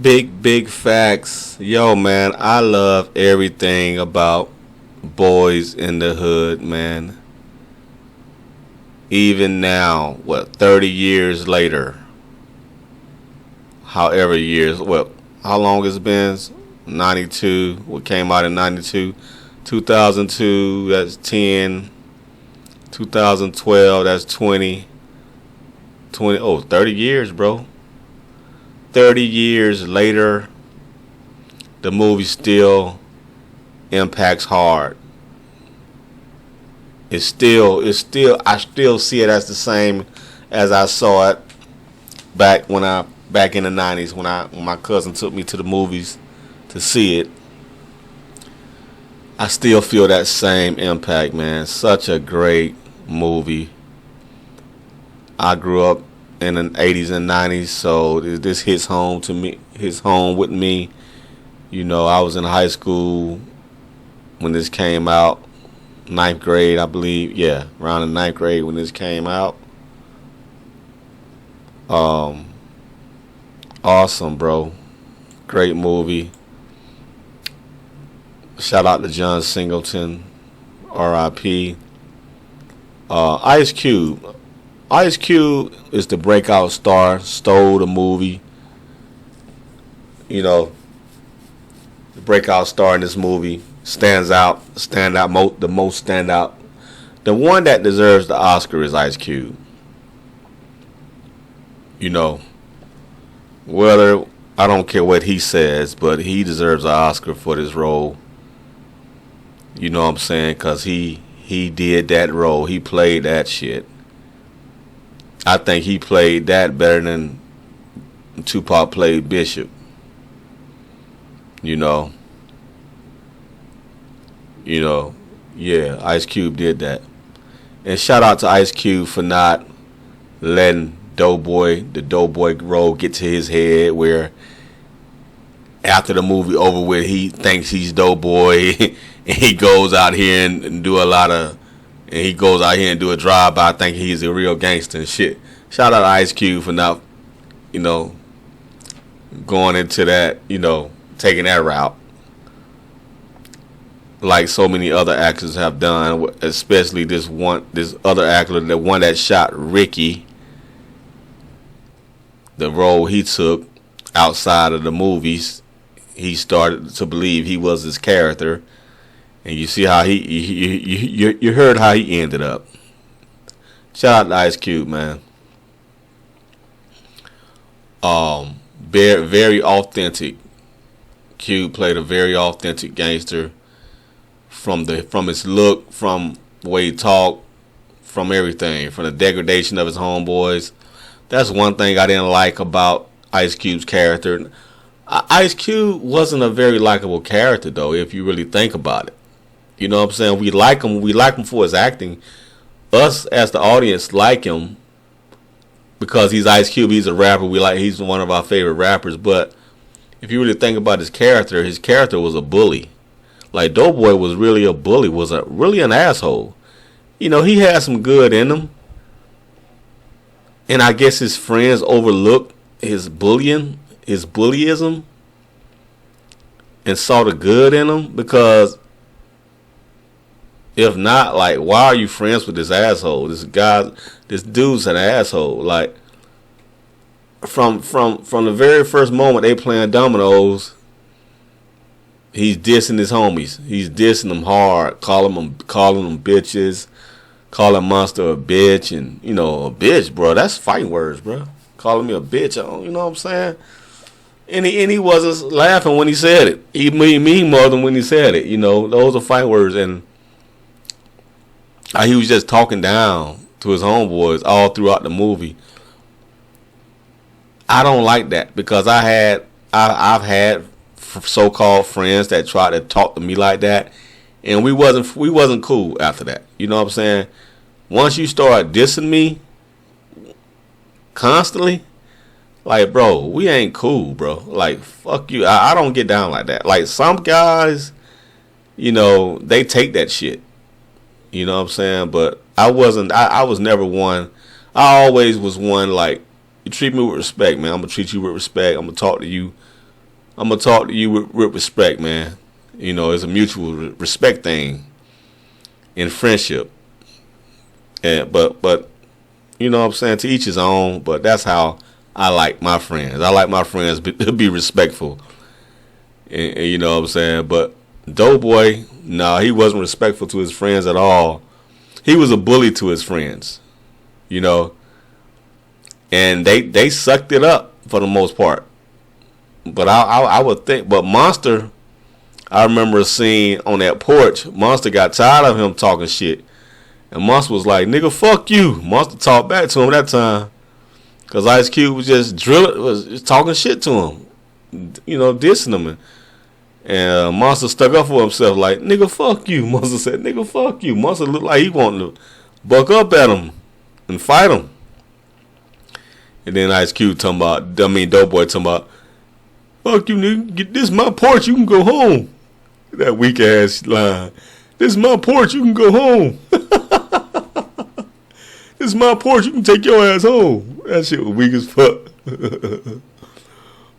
Big facts. Yo, man, I love everything about Boys in the Hood, man. Even now, what, 30 years later, however years, well, how long it's been? 92, what came out in 92? 2002, that's 10. 2012, that's 20. 20, oh, 30 years, bro. 30 years later, the movie still impacts hard. I still see it as the same as I saw it back in the 90s when my cousin took me to the movies to see it. I still feel that same impact, man. Such a great movie. I grew up in the 80s and 90s, so this hits home to me. Hits home with me. You know, I was in high school when this came out. Ninth grade, I believe. Yeah, around the ninth grade when this came out. Awesome, bro. Great movie. Shout out to John Singleton, R.I.P. Ice Cube. Ice Cube is the breakout star. Stole the movie. You know, the breakout star in this movie stands out. The most stand out. The one that deserves the Oscar is Ice Cube. You know, whether I don't care what he says, but he deserves an Oscar for this role. You know what I'm saying? Because he did that role. He played that shit. I think he played that better than Tupac played Bishop. You know, yeah, Ice Cube did that. And shout out to Ice Cube for not letting the Doughboy role get to his head, where after the movie over with, he thinks he's Doughboy, and he goes out here and do a drive-by thinking he's a real gangster and shit. Shout out to Ice Cube for not, going into that, taking that route, like so many other actors have done, especially this other actor, the one that shot Ricky. The role he took outside of the movies, he started to believe he was his character, and you see how you heard how he ended up. Shout out to Ice Cube, man. Very, very authentic. Cube played a very authentic gangster from his look, from the way he talked, from everything, from the degradation of his homeboys. That's one thing I didn't like about Ice Cube's character. Ice Cube wasn't a very likable character, though, if you really think about it. You know what I'm saying? We like him for his acting. Us as the audience like him because he's Ice Cube. He's a rapper. He's one of our favorite rappers. But if you really think about his character was a bully. Like, Doughboy was really a bully. Was really an asshole. He had some good in him. And I guess his friends overlooked his bullyism, and saw the good in him, because if not, like, why are you friends with this asshole? This dude's an asshole. Like, from the very first moment they playing dominoes, he's dissing his homies. He's dissing them hard, calling them bitches. Calling Monster a bitch, and a bitch, bro. That's fighting words, bro. Calling me a bitch, you know what I'm saying? And he wasn't laughing when he said it. He mean more than when he said it. Those are fighting words, and he was just talking down to his homeboys all throughout the movie. I don't like that, because I've had so-called friends that tried to talk to me like that. And we wasn't cool after that. You know what I'm saying? Once you start dissing me constantly, like, bro, we ain't cool, bro. Like, fuck you. I don't get down like that. Like, some guys, they take that shit. You know what I'm saying? But I was never one. I always was one, like, you treat me with respect, man. I'm going to treat you with respect. I'm going to talk to you I'm gonna talk to you with respect, man. You know, it's a mutual respect thing in friendship. And but you know what I'm saying, to each his own. But that's how I like my friends. I like my friends to be respectful. And you know what I'm saying. But Doughboy, no, he wasn't respectful to his friends at all. He was a bully to his friends. You know, and they sucked it up for the most part. But I would think, but Monster, I remember a scene on that porch. Monster got tired of him talking shit. And Monster was like, nigga, fuck you. Monster talked back to him that time. Because Ice Cube was just was just talking shit to him. You know, dissing him. And Monster stuck up for himself like, nigga, fuck you. Monster said, nigga, fuck you. Monster looked like he wanted to buck up at him and fight him. And then Ice Cube Doughboy talking about, fuck you, nigga. This is my porch. You can go home. That weak ass line. This is my porch. You can go home. This is my porch. You can take your ass home. That shit was weak as fuck.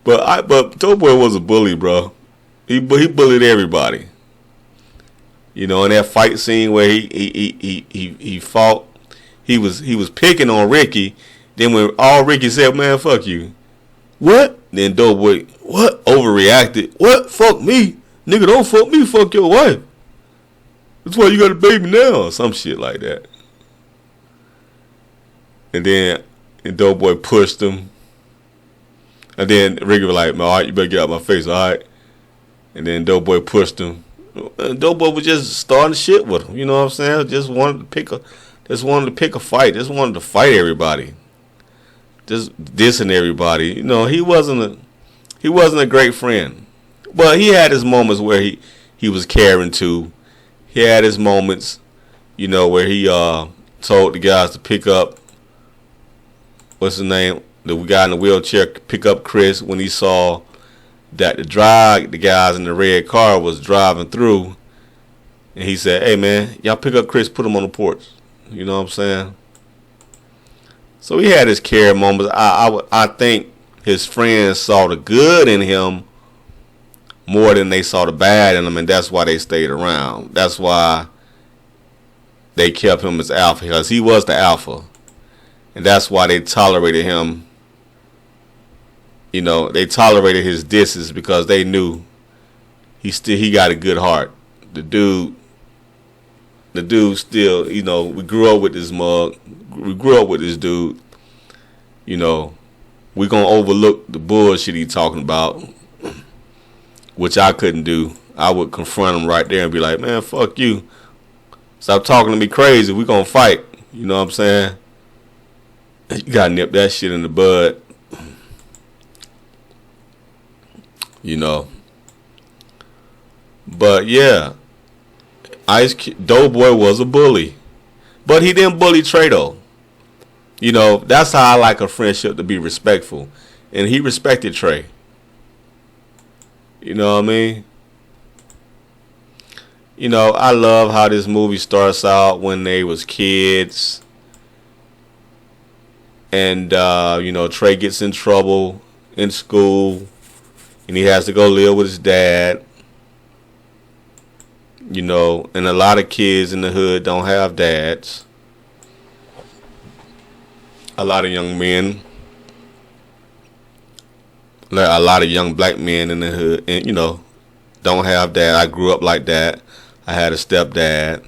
But Doughboy was a bully, bro. He bullied everybody. You know, in that fight scene where he fought, he was picking on Ricky. Then when all Ricky said, man, fuck you. What? Then Doughboy, what? Overreacted. What? Fuck me. Nigga, don't fuck me. Fuck your wife. That's why you got a baby now. Or some shit like that. And then Doughboy pushed him. And then Ricky was like, man, all right, you better get out of my face, all right? And then Doughboy pushed him. And Doughboy was just starting shit with him. You know what I'm saying? Just wanted to pick a fight. Just wanted to fight everybody. Just dissing everybody. You know, he wasn't a great friend. But he had his moments where he was caring too. He had his moments, you know, where he told the guys to pick up, what's his name? The guy in the wheelchair, pick up Chris when he saw that the guys in the red car was driving through. And he said, hey man, y'all pick up Chris, put him on the porch. You know what I'm saying? So he had his care moments. I think his friends saw the good in him more than they saw the bad in him, and that's why they stayed around. That's why they kept him as alpha, because he was the alpha. And that's why they tolerated him. You know, they tolerated his disses because they knew he got a good heart. The dude still, you know, we grew up with this mug. We grew up with this dude. You know, we're going to overlook the bullshit he talking about, which I couldn't do. I would confront him right there and be like, man, fuck you. Stop talking to me crazy. We're going to fight. You know what I'm saying? You got to nip that shit in the bud. You know. But, yeah. Doughboy was a bully. But he didn't bully Trey, though. You know, that's how I like a friendship, to be respectful. And he respected Trey. You know what I mean? You know, I love how this movie starts out when they was kids. And, you know, Trey gets in trouble in school. And he has to go live with his dad. You know, and a lot of kids in the hood don't have dads. A lot of young men, a lot of young black men in the hood, and you know, don't have dad. I grew up like that. I had a stepdad,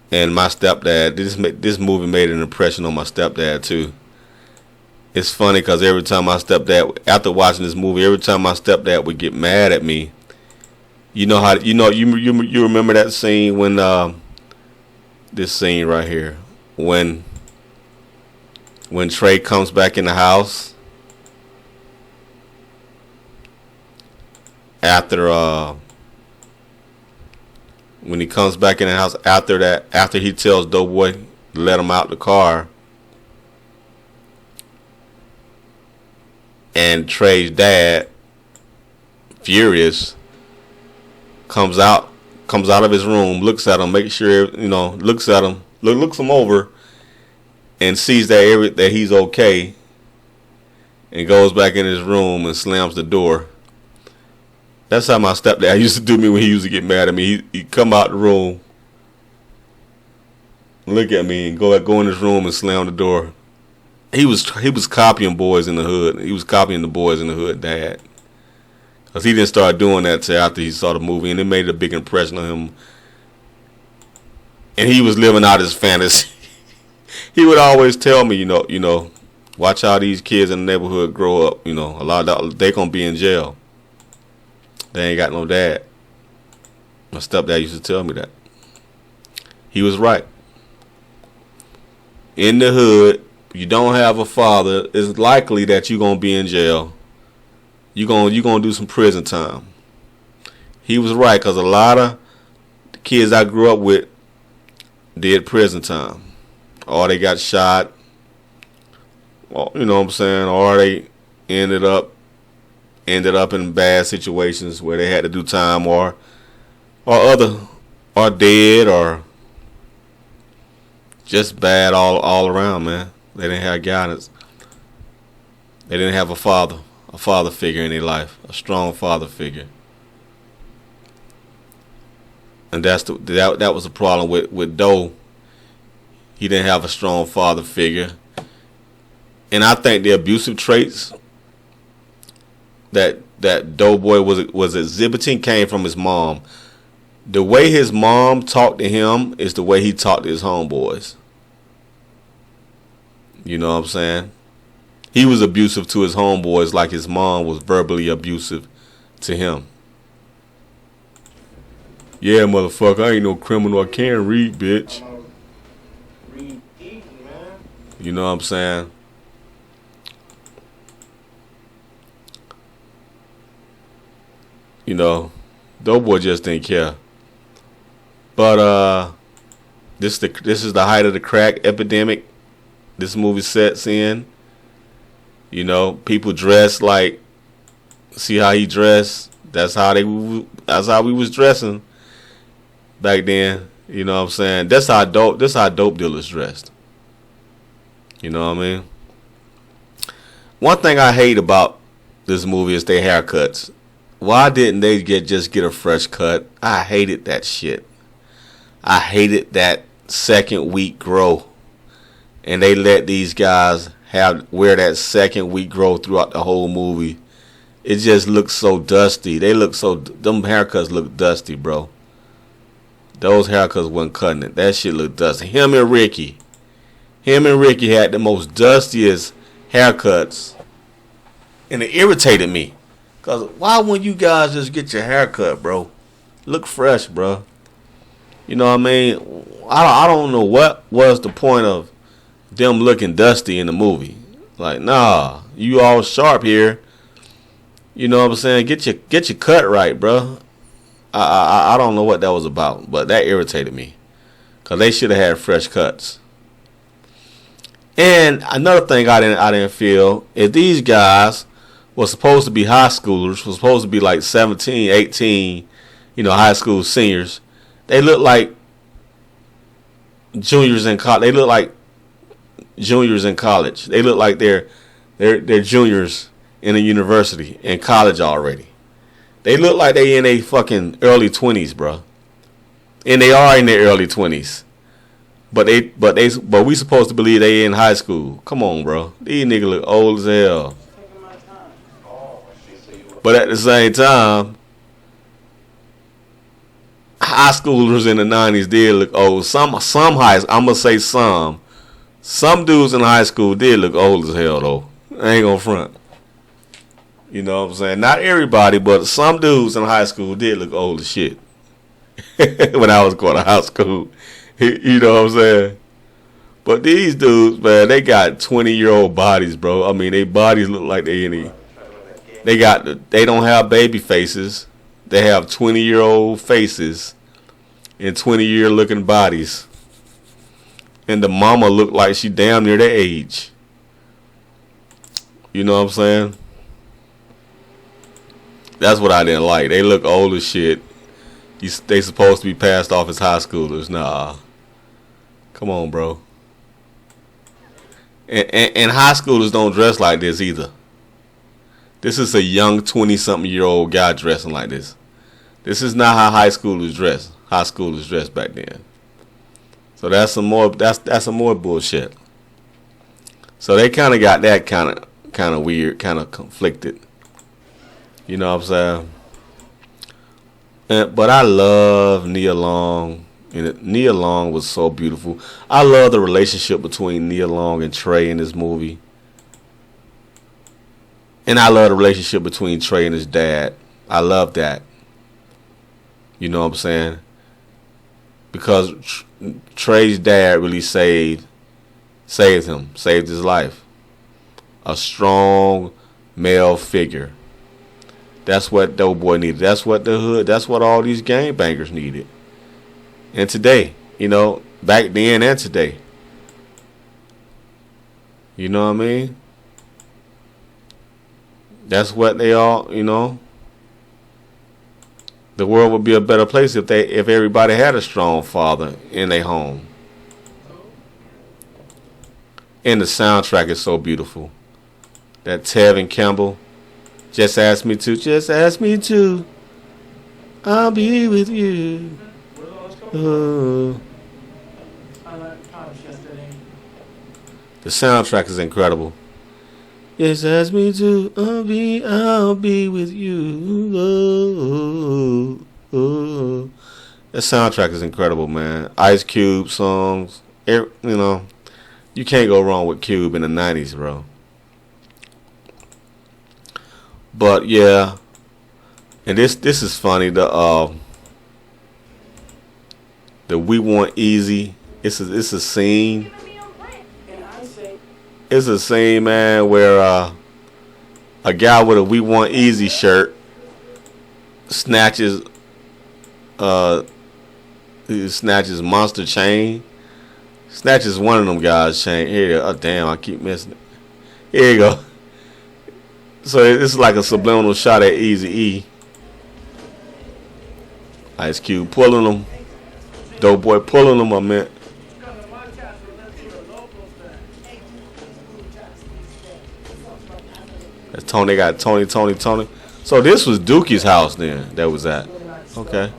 and my stepdad. This movie made an impression on my stepdad too. It's funny because every time my stepdad, after watching this movie, every time my stepdad would get mad at me. You know how you remember that scene when this scene right here when Trey comes back in the house after when he comes back in the house after he tells Doughboy to let him out the car, and Trey's dad, furious, comes out of his room, looks at him, makes sure, you know, looks at him, looks him over, and sees that he's okay, and goes back in his room and slams the door. That's how my stepdad used to do me when he used to get mad at me. He'd come out the room, look at me, and go in his room and slam the door. He was copying Boys in the Hood. He was copying the Boys in the Hood dad. Because he didn't start doing that till after he saw the movie, and it made a big impression on him. And he was living out his fantasy. He would always tell me, you know, watch how these kids in the neighborhood grow up. You know, a lot of they gonna be in jail. They ain't got no dad. My stepdad used to tell me that. He was right. In the hood, you don't have a father, it's likely that you're gonna be in jail. You're gonna do some prison time. He was right, because a lot of the kids I grew up with did prison time. Or they got shot. Or, you know what I'm saying? Or they ended up in bad situations where they had to do time, or dead, or just bad all around, man. They didn't have guidance. They didn't have a father figure in their life, a strong father figure. And that was the problem with Doe. He didn't have a strong father figure. And I think the abusive traits that Doughboy was exhibiting came from his mom. The way his mom talked to him is the way he talked to his homeboys. You know what I'm saying? He was abusive to his homeboys like his mom was verbally abusive to him. Yeah, motherfucker, I ain't no criminal. I can't read, bitch. You know what I'm saying? You know, Doughboy just didn't care. But this is the height of the crack epidemic. This movie sets in. You know, people dress like, see how he dressed? That's how we was dressing back then. You know what I'm saying? That's how dope dealers dressed. You know what I mean? One thing I hate about this movie is their haircuts. Why didn't they just get a fresh cut? I hated that shit. I hated that second week grow. And they let these guys wear that second week grow throughout the whole movie. It just looks so dusty. Them haircuts look dusty, bro. Those haircuts wasn't cutting it. That shit looked dusty. Him and Ricky had the most dustiest haircuts. And it irritated me. Because why wouldn't you guys just get your hair cut, bro? Look fresh, bro. You know what I mean? I don't know what was the point of them looking dusty in the movie. Like, nah, you all sharp here. You know what I'm saying? Get your cut right, bro. I don't know what that was about, but that irritated me. Because they should have had fresh cuts. And another thing I didn't feel is these guys was supposed to be high schoolers, was supposed to be like 17, 18, you know, high school seniors. They look like juniors in college. They look like juniors in college. They look like they're juniors in a university, in college already. They look like they in their fucking early 20s, bro. And they are in their early 20s. But we supposed to believe they in high school. Come on, bro. These niggas look old as hell. But at the same time, high schoolers in the 90s did look old. Some I'm gonna say some dudes in high school did look old as hell though. I ain't gonna front. You know what I'm saying? Not everybody, but some dudes in high school did look old as shit. When I was going to high school. You know what I'm saying? But these dudes, man, they got 20-year-old bodies, bro. I mean, their bodies look like they don't have baby faces. They have 20-year-old faces and 20-year looking bodies. And the mama looked like she damn near their age. You know what I'm saying? That's what I didn't like. They look old as shit. They supposed to be passed off as high schoolers. Nah. Come on, bro. And high schoolers don't dress like this either. This is a young 20-something-year-old guy dressing like this. This is not how high schoolers dress. High schoolers dressed back then. So that's some more. That's some more bullshit. So they kind of got that kind of weird, kind of conflicted. You know what I'm saying? But I love Nia Long. And Nia Long was so beautiful. I love the relationship between Nia Long and Trey in this movie. And I love the relationship between Trey and his dad. I love that. You know what I'm saying? Because Trey's dad really saved him, saved his life. A strong male figure. That's what Doughboy needed. That's what the hood, that's what all these gangbangers needed. And today, you know, back then and today. You know what I mean? That's what they all, you know. The world would be a better place if everybody had a strong father in their home. And the soundtrack is so beautiful. That Tevin Campbell, just ask me to, I'll be with you. Oh. The soundtrack is incredible. Just ask me to, I'll be with you. Oh, oh. That soundtrack is incredible, man. Ice Cube songs, you know, you can't go wrong with Cube in the 90s, bro. But yeah, and this is funny. The We Want Easy. It's a scene. It's a scene, man, where a guy with a We Want Easy shirt snatches Monster chain. Snatches one of them guys' chain. Here, oh damn, I keep missing it. Here you go. So it's like a subliminal shot at Eazy-E. Ice Cube pulling them. Doughboy pulling them, I meant. That's Tony. They got Tony. So this was Dookie's house then. That was at. Okay.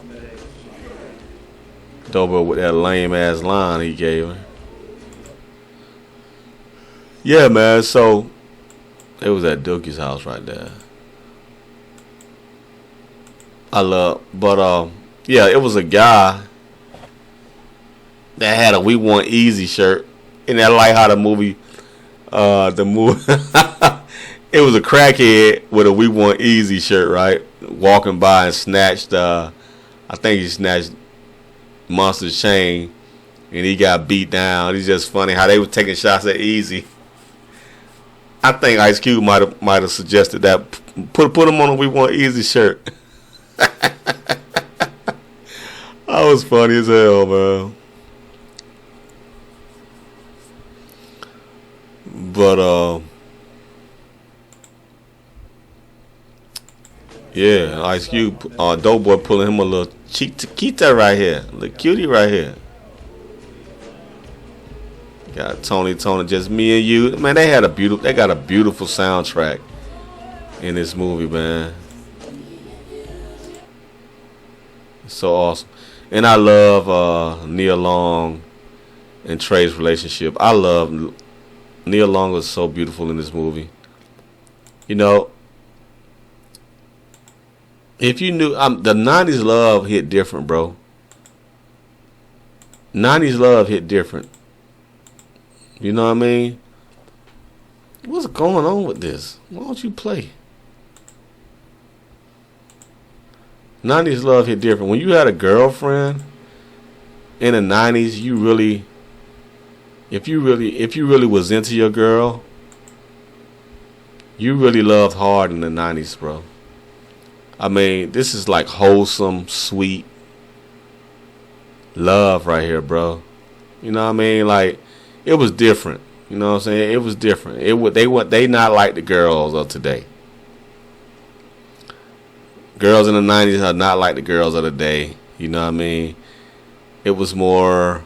Doughboy with that lame ass line he gave her. Yeah, man. So it was at Dookie's house right there. Yeah, it was a guy that had a We Want Easy shirt. And I like how the movie. It was a crackhead with a We Want Easy shirt, right? Walking by and snatched, I think he snatched Monster's chain, and he got beat down. It's just funny how they were taking shots at Easy. I think Ice Cube might have suggested that put him on a We Want Easy shirt. That was funny as hell, man. But yeah, Ice Cube, Doughboy pulling him a little chiquita right here, a little cutie right here. Got Tony, just me and you. Man, they got a beautiful soundtrack in this movie, man. It's so awesome. And I love Nia Long and Trey's relationship. I love Nia Long was so beautiful in this movie. You know, if you knew, the 90s love hit different, bro. 90s love hit different. You know what I mean? What's going on with this? Why don't you play? 90s love hit different. When you had a girlfriend in the 90s, you really, if you really was into your girl, you really loved hard in the 90s, bro. I mean, this is like wholesome, sweet love right here, bro. You know what I mean? Like, it was different. You know what I'm saying? It was different. They not like the girls of today. Girls in the 90s are not like the girls of the day. You know what I mean? It was more,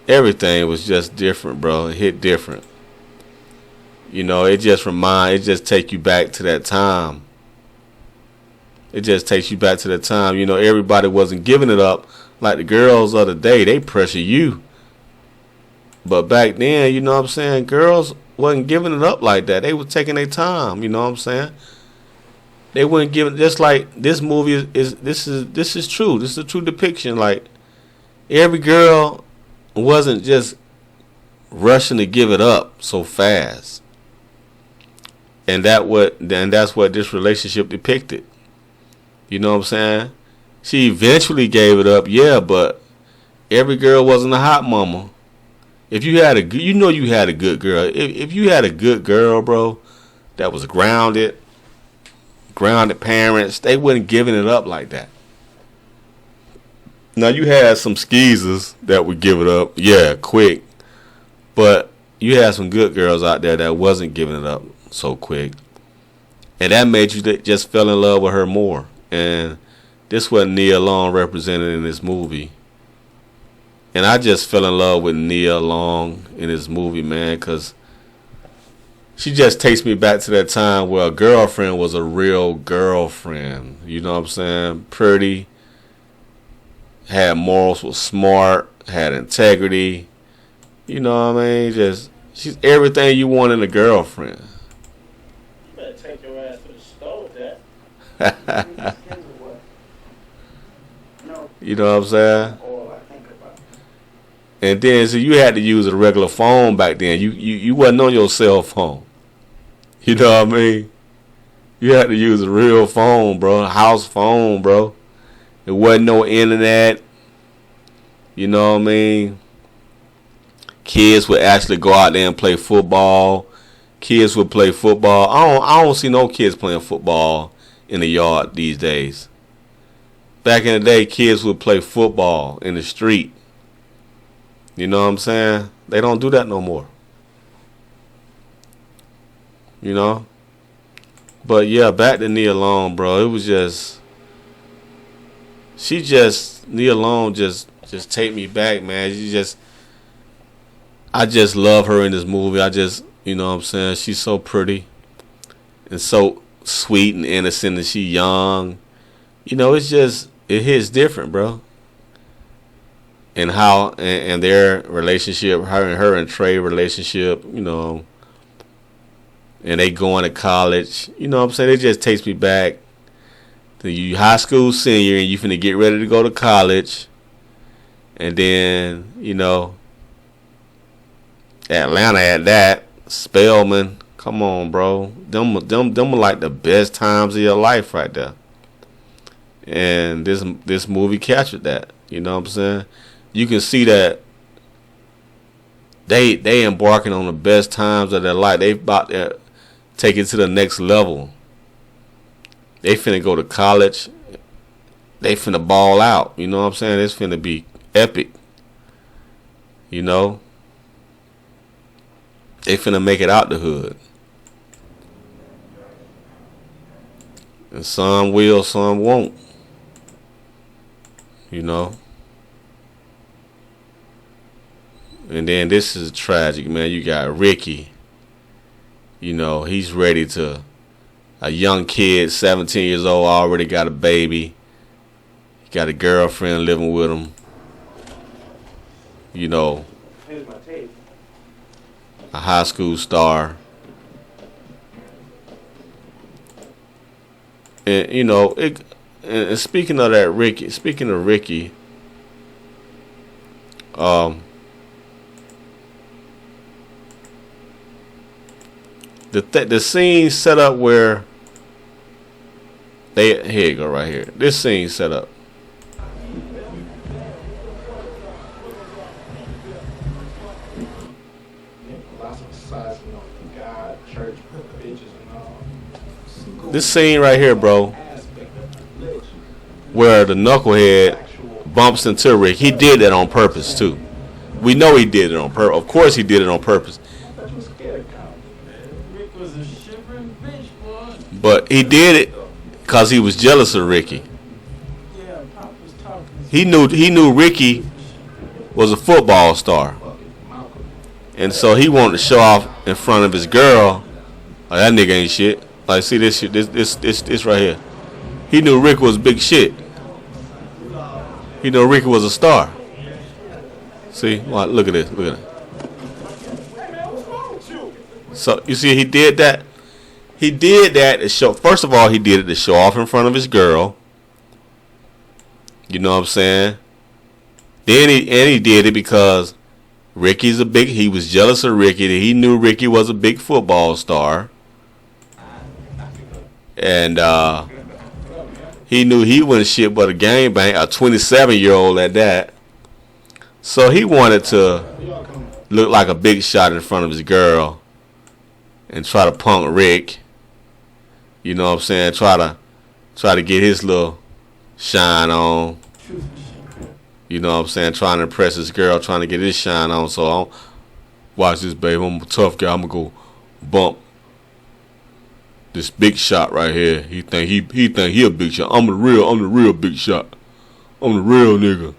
everything was just different, bro. It hit different. You know, it just take you back to that time. It just takes you back to that time. You know, everybody wasn't giving it up like the girls of the day. They pressure you. But back then, you know what I'm saying, girls wasn't giving it up like that. They was taking their time, you know what I'm saying? They weren't giving, just like this movie this is true. This is a true depiction. Like every girl wasn't just rushing to give it up so fast. And that's what this relationship depicted. You know what I'm saying? She eventually gave it up, yeah, but every girl wasn't a hot mama. If you had you had a good girl. If you had a good girl, bro, that was grounded parents, they wasn't giving it up like that. Now you had some skeezers that would give it up, yeah, quick. But you had some good girls out there that wasn't giving it up so quick. And that made you just fell in love with her more. And this what Nia Long represented in this movie. And I just fell in love with Nia Long in this movie, man, because she just takes me back to that time where a girlfriend was a real girlfriend. You know what I'm saying? Pretty, had morals, was smart, had integrity. You know what I mean? Just, she's everything you want in a girlfriend. You better take your ass to the store with that. You know what I'm saying? And then, so you had to use a regular phone back then. You wasn't on your cell phone. You know what I mean? You had to use a real phone, bro. A house phone, bro. There wasn't no internet. You know what I mean? Kids would actually go out there and play football. Kids would play football. I don't see no kids playing football in the yard these days. Back in the day, kids would play football in the street. You know what I'm saying? They don't do that no more. You know? But yeah, back to Nia Long, bro. It was just, Nia Long just take me back, man. I just love her in this movie. You know what I'm saying? She's so pretty and so sweet and innocent, and she young. You know, it hits different, bro. And how and their relationship, her and Trey relationship, you know, and they going to college, you know what I'm saying? It just takes me back to you high school senior and you finna get ready to go to college. And then, you know, Atlanta at that, Spelman, come on, bro. Them are like the best times of your life right there. And this movie captured that, you know what I'm saying? You can see that they embarking on the best times of their life. They about to take it to the next level. They finna go to college. They finna ball out. You know what I'm saying? It's finna be epic. You know? They finna make it out the hood. And some will, some won't. You know? And then this is tragic, man. You got Ricky. You know, he's ready to, a young kid, 17 years old, already got a baby. He got a girlfriend living with him. You know, a high school star. And, you know, and speaking of Ricky, the scene set up where here you go right here. This scene set up. This scene right here, bro, where the knucklehead bumps into Rick. He did that on purpose too. We know he did it on purpose. Of course he did it on purpose. But he did it because he was jealous of Ricky. He knew Ricky was a football star, and so he wanted to show off in front of his girl, oh, that nigga ain't shit. Like, see this shit, this right here. He knew Rick was big shit. He knew Ricky was a star. See, well, look at this, look at it. So you see, he did that. He did that to show. First of all, he did it to show off in front of his girl. You know what I'm saying? Then he did it because Ricky's a big. He was jealous of Ricky. He knew Ricky was a big football star, and he knew he wasn't shit but a gangbang, a 27-year-old at that. So he wanted to look like a big shot in front of his girl and try to punk Rick. You know what I'm saying? Try to get his little shine on. You know what I'm saying? Trying to impress his girl, trying to get his shine on. So I'll watch this, babe. I'm a tough guy. I'm gonna go bump this big shot right here. He think he a big shot. I'm the real big shot. I'm the real nigga.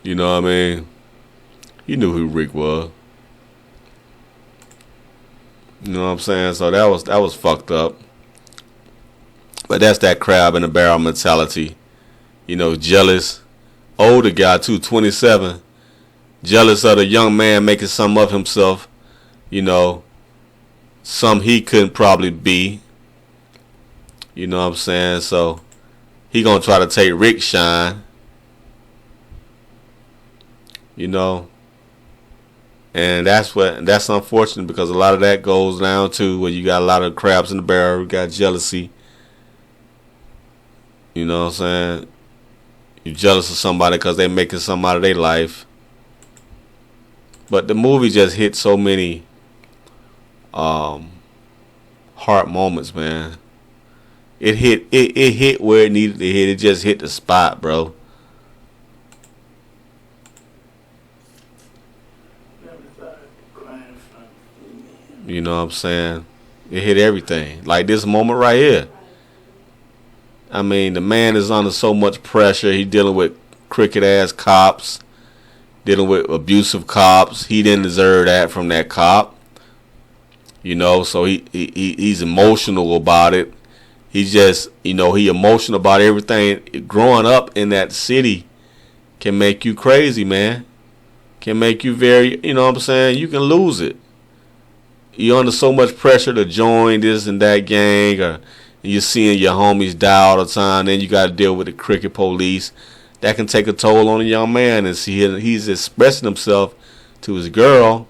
You know what I mean? He knew who Rick was. You know what I'm saying? So that was fucked up. But that's that crab in the barrel mentality. You know, jealous. Older guy too, 27. Jealous of the young man making something of himself. You know, some he couldn't probably be. You know what I'm saying? So he gonna try to take Rick's shine. You know. And that's unfortunate because a lot of that goes down to where you got a lot of crabs in the barrel, you got jealousy. You know what I'm saying? You're jealous of somebody because they're making something out of their life. But the movie just hit so many heart moments, man. It hit where it needed to hit. It just hit the spot, bro. You know what I'm saying? It hit everything. Like this moment right here. I mean, the man is under so much pressure. He dealing with crooked ass cops, dealing with abusive cops. He didn't deserve that from that cop. You know, so he's emotional about it. He's just, you know, he emotional about everything. Growing up in that city can make you crazy, man. Can make you very, you know what I'm saying? You can lose it. You're under so much pressure to join this and that gang, or you're seeing your homies die all the time. Then you got to deal with the cricket police. That can take a toll on a young man. And see, he's expressing himself to his girl,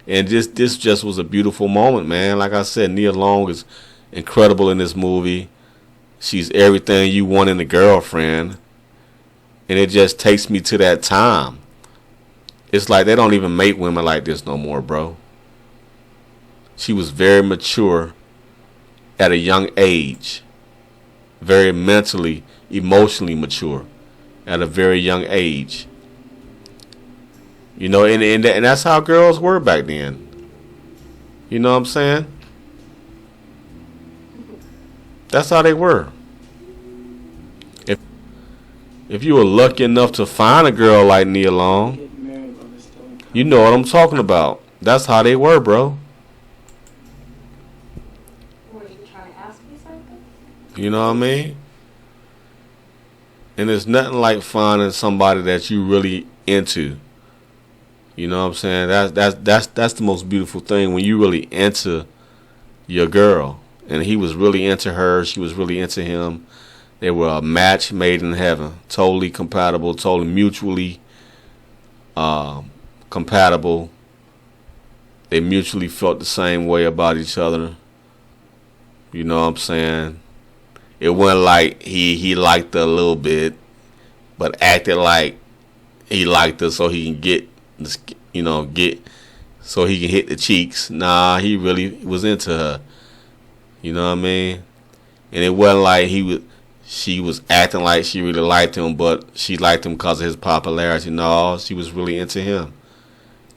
and this just was a beautiful moment, man. Like I said, Nia Long is incredible in this movie. She's everything you want in a girlfriend, and it just takes me to that time. It's like they don't even make women like this no more, bro. She was very mature at a young age. Very mentally, emotionally mature at a very young age. You know, and that's how girls were back then. You know what I'm saying? That's how they were. If you were lucky enough to find a girl like Nia Long, you know what I'm talking about. That's how they were, bro. You know what I mean? And there's nothing like finding somebody that you really into. You know what I'm saying? That's the most beautiful thing, when you really into your girl. And he was really into her. She was really into him. They were a match made in heaven. Totally compatible. Totally mutually compatible. They mutually felt the same way about each other. You know what I'm saying? It wasn't like he liked her a little bit, but acted like he liked her so he can get so he can hit the cheeks. Nah, he really was into her. You know what I mean? And it wasn't like she was acting like she really liked him, but she liked him because of his popularity. No, she was really into him.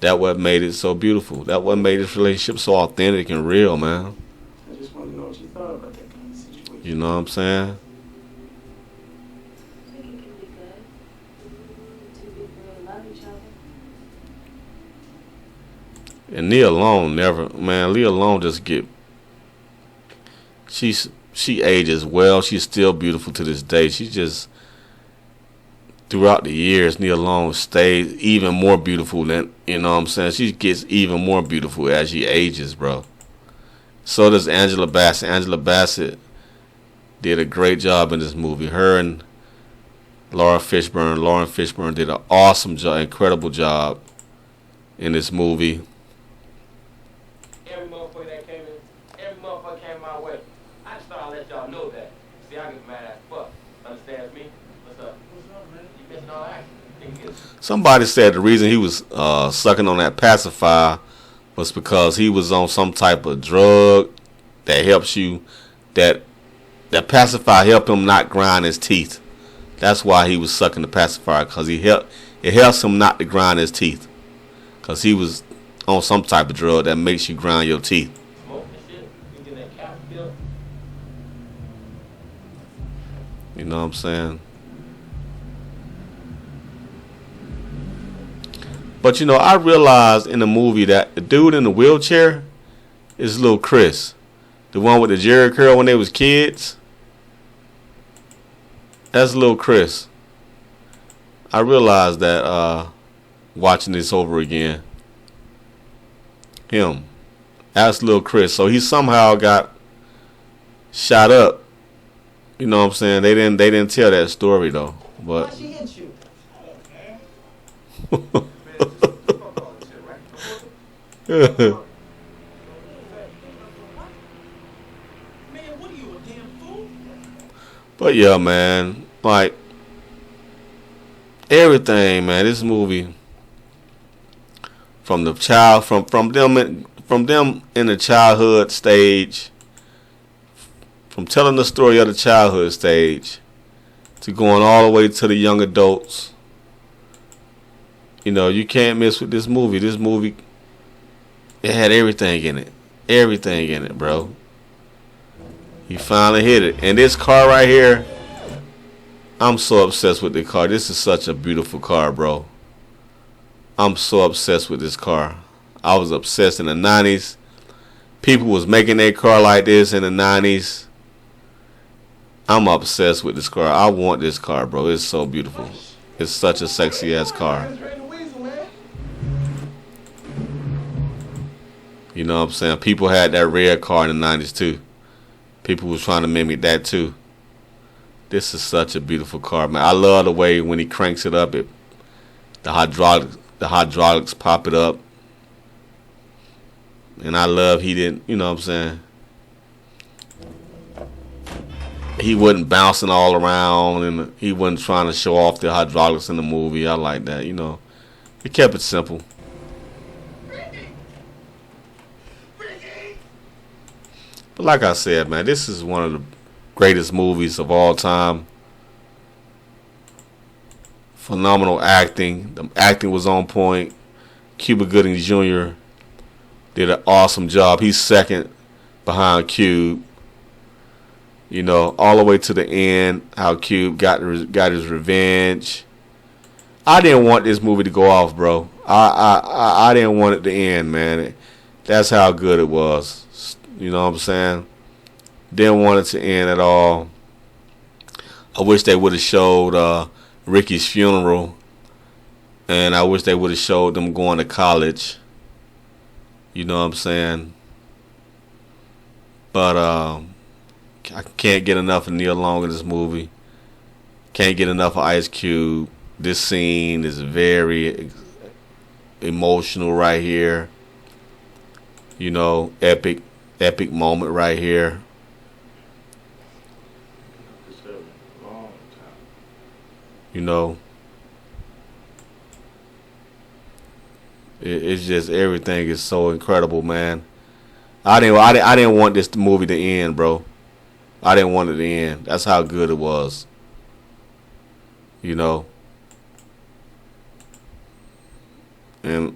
That what made it so beautiful. That what made this relationship so authentic and real, man. I just want to know what you thought about that kind of situation. You know what I'm saying? I think it can be good. Two people really love each other. And Nia Long never, man. Nia Long just get. She ages well. She's still beautiful to this day. She just throughout the years, Nia Long stays even more beautiful than you know what I'm saying. She gets even more beautiful as she ages, bro. So does Angela Bassett. Angela Bassett did a great job in this movie. Her and Lauren Fishburne did an awesome job, incredible job in this movie. Every motherfucker that came in, every motherfucker came my way. I just thought I'd let y'all know that. See, I get mad as fuck. Understands me? What's up? What's up, man? You missing all action. Somebody said the reason he was sucking on that pacifier was because he was on some type of drug that helps you, that pacifier helped him not grind his teeth. That's why he was sucking the pacifier, because it helps him not to grind his teeth, because he was on some type of drug that makes you grind your teeth. Smoke and shit. You get that cap feel. You know what I'm saying? But you know, I realized in the movie that the dude in the wheelchair is little Chris, the one with the Jerry curl when they was kids. That's little Chris. I realized that watching this over again. Him. That's little Chris. So he somehow got shot up. You know what I'm saying? They didn't tell that story though. But Why she hit you? Man, what are you, a damn fool? But yeah, man, like everything, man. This movie, from the child, from them in the childhood stage, from telling the story of the childhood stage, to going all the way to the young adults. You know, you can't miss with this movie. This movie, it had everything in it. Everything in it, bro. He finally hit it. And this car right here, I'm so obsessed with the car. This is such a beautiful car, bro. I'm so obsessed with this car. I was obsessed in the 90s. People was making their car like this in the 90s. I'm obsessed with this car. I want this car, bro. It's so beautiful. It's such a sexy ass car. You know what I'm saying? People had that red car in the 90s too. People was trying to mimic that too. This is such a beautiful car, man. I love the way when he cranks it up, the hydraulics pop it up. And I love he didn't, you know what I'm saying? He wasn't bouncing all around and he wasn't trying to show off the hydraulics in the movie. I like that, you know. He kept it simple. But like I said, man, this is one of the greatest movies of all time. Phenomenal acting. The acting was on point. Cuba Gooding Jr. did an awesome job. He's second behind Cube. You know, all the way to the end, how Cube got his revenge. I didn't want this movie to go off, bro. I didn't want it to end, man. That's how good it was. You know what I'm saying? Didn't want it to end at all. I wish they would have showed Ricky's funeral. And I wish they would have showed them going to college. You know what I'm saying? But I can't get enough of Nia Long in this movie. Can't get enough of Ice Cube. This scene is very emotional right here. You know, epic moment right here. You know, it's just everything is so incredible, man. I didn't want this movie to end, bro. I didn't want it to end. That's how good it was. You know. And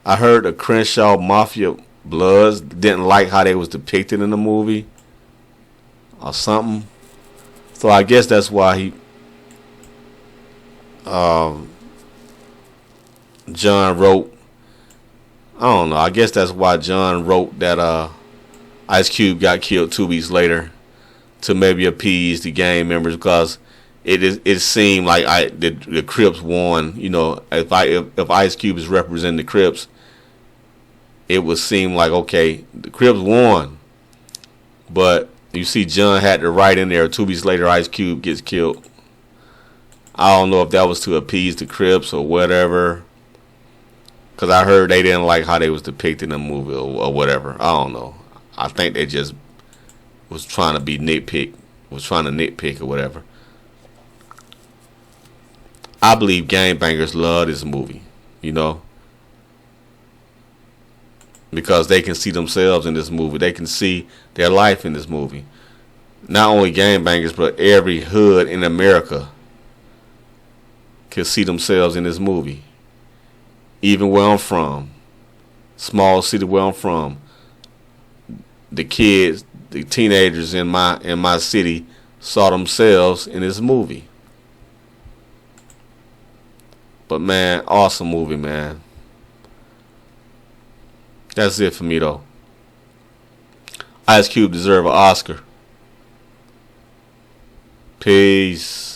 I heard the Crenshaw Mafia Bloods didn't like how they was depicted in the movie or something. So I guess that's why John wrote. I don't know. I guess that's why John wrote that Ice Cube got killed 2 weeks later, to maybe appease the gang members, because it seemed like the Crips won. You know, if Ice Cube is representing the Crips, it would seem like, okay, the Crips won. But you see, John had to write in there 2 weeks later, Ice Cube gets killed. I don't know if that was to appease the Crips or whatever. Because I heard they didn't like how they was depicted in the movie or whatever. I don't know. I think they just was trying to nitpick or whatever. I believe gangbangers love this movie, you know, because they can see themselves in this movie. They can see their life in this movie. Not only gangbangers, but every hood in America can see themselves in this movie. Even where I'm from, small city where I'm from, the kids, the teenagers in my city saw themselves in this movie. But man, awesome movie, man. That's it for me though. Ice Cube deserve an Oscar. Peace.